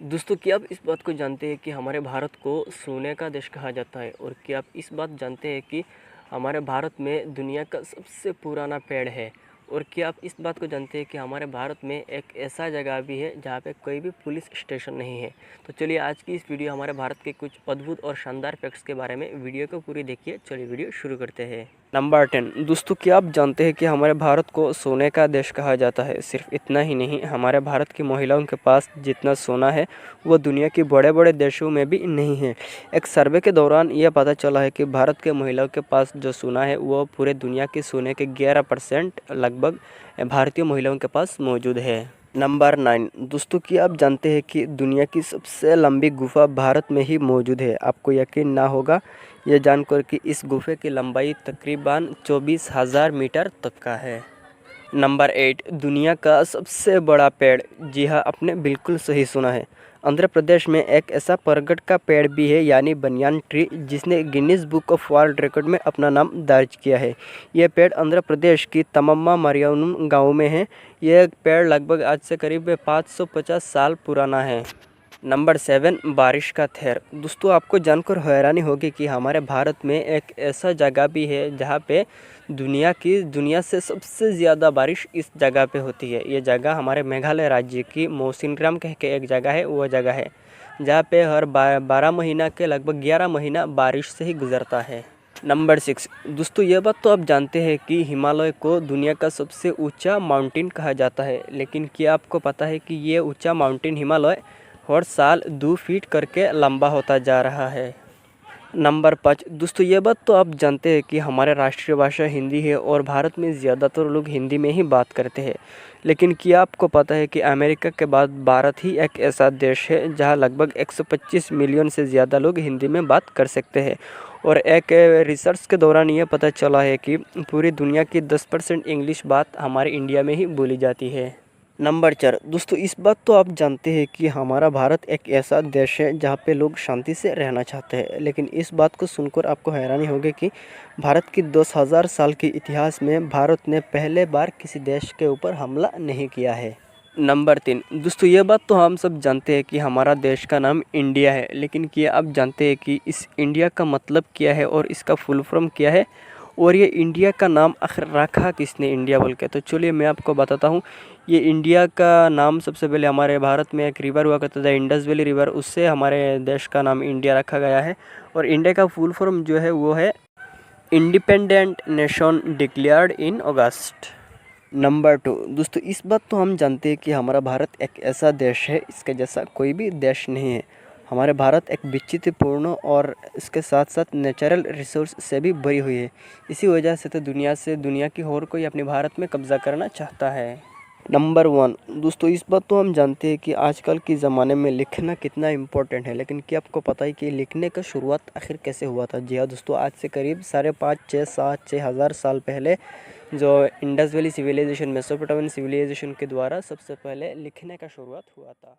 दोस्तों, क्या आप इस बात को जानते हैं कि हमारे भारत को सोने का देश कहा जाता है? और क्या आप इस बात जानते हैं कि हमारे भारत में दुनिया का सबसे पुराना पेड़ है? और क्या आप इस बात को जानते हैं कि हमारे भारत में एक ऐसा जगह भी है जहाँ पे कोई भी पुलिस स्टेशन नहीं है? तो चलिए आज की इस वीडियो हमारे भारत के कुछ अद्भुत और शानदार फैक्ट्स के बारे में वीडियो को पूरी देखिए। चलिए वीडियो शुरू करते हैं। नंबर 10। दोस्तों, क्या आप जानते हैं कि हमारे भारत को सोने का देश कहा जाता है? सिर्फ इतना ही नहीं, हमारे भारत की महिलाओं के पास जितना सोना है वो दुनिया के बड़े बड़े देशों में भी नहीं है। एक सर्वे के दौरान यह पता चला है कि भारत के महिलाओं के पास जो सोना है वो पूरे दुनिया के सोने के 11% लगभग भारतीय महिलाओं के पास मौजूद है। नंबर 9। दोस्तों, क्या आप जानते हैं कि दुनिया की सबसे लंबी गुफा भारत में ही मौजूद है? आपको यकीन ना होगा यह जानकर कि इस गुफे की लंबाई तकरीबन 24,000 मीटर तक का है। नंबर 8। दुनिया का सबसे बड़ा पेड़। जी हाँ, आपने बिल्कुल सही सुना है। आंध्र प्रदेश में एक ऐसा बरगद का पेड़ भी है, यानी बनियान ट्री, जिसने Guinness book of world record में अपना नाम दर्ज किया है। यह पेड़ आंध्र प्रदेश की तमम्मा मरियानुम गांव में है। यह पेड़ लगभग आज से करीब 550 साल पुराना है। नंबर 7। बारिश का थेर। दोस्तों, आपको जानकर हैरानी होगी कि हमारे भारत में एक ऐसा जगह भी है जहाँ पे दुनिया से सबसे ज़्यादा बारिश इस जगह पे होती है। ये जगह हमारे मेघालय राज्य की मौसिनराम कह के एक जगह है, वो जगह है जहाँ पे हर 12 महीना के लगभग 11 महीना बारिश से ही गुजरता है। नंबर 6। दोस्तों, ये बात तो आप जानते हैं कि हिमालय को दुनिया का सबसे ऊंचा माउंटेन कहा जाता है, लेकिन क्या आपको पता है कि ये ऊंचा माउंटेन हिमालय हर साल 2 फीट करके लंबा होता जा रहा है। नंबर 5। दोस्तों, ये बात तो आप जानते हैं कि हमारे राष्ट्रीय भाषा हिंदी है और भारत में ज़्यादातर लोग हिंदी में ही बात करते हैं, लेकिन क्या आपको पता है कि अमेरिका के बाद भारत ही एक ऐसा देश है जहां लगभग 125 मिलियन से ज़्यादा लोग हिंदी में बात कर सकते हैं। और एक रिसर्च के दौरान ये पता चला है कि पूरी दुनिया की 10% इंग्लिश बात हमारे इंडिया में ही बोली जाती है। नंबर 4। दोस्तों, इस बात तो आप जानते हैं कि हमारा भारत एक ऐसा देश है जहाँ पे लोग शांति से रहना चाहते हैं, लेकिन इस बात को सुनकर आपको हैरानी होगी कि भारत की 10,000 साल के इतिहास में भारत ने पहले बार किसी देश के ऊपर हमला नहीं किया है। नंबर 3। दोस्तों, ये बात तो हम सब जानते हैं कि हमारा देश का नाम इंडिया है, लेकिन क्या आप जानते हैं कि इस इंडिया का मतलब क्या है और इसका फुल फॉर्म क्या है? और ये इंडिया का नाम आखिर रखा किसने इंडिया बोल के? तो चलिए मैं आपको बताता हूँ। ये इंडिया का नाम सबसे पहले हमारे भारत में एक रिवर हुआ करता था, इंडस वैली रिवर, उससे हमारे देश का नाम इंडिया रखा गया है। और इंडिया का फुल फॉर्म जो है वो है इंडिपेंडेंट नेशन डिक्लेयर्ड इन अगस्त। नंबर 2। दोस्तों, इस बात तो हम जानते हैं कि हमारा भारत एक ऐसा देश है, इसके जैसा कोई भी देश नहीं है। हमारे भारत एक विचित्रपूर्ण और इसके साथ साथ नेचुरल रिसोर्स से भी भरी हुई है। इसी वजह से तो दुनिया की और कोई अपने भारत में कब्जा करना चाहता है। नंबर 1। दोस्तों, इस बात तो हम जानते हैं कि आजकल के ज़माने में लिखना कितना इम्पोर्टेंट है, लेकिन क्या आपको पता है कि लिखने का शुरुआत आखिर कैसे हुआ था? जी हाँ दोस्तों, आज से करीब 5,500, 6, 7, 6,000 साल पहले जो Indus valley civilisation, Mesopotamian civilisation के द्वारा सबसे पहले लिखने का शुरुआत हुआ था।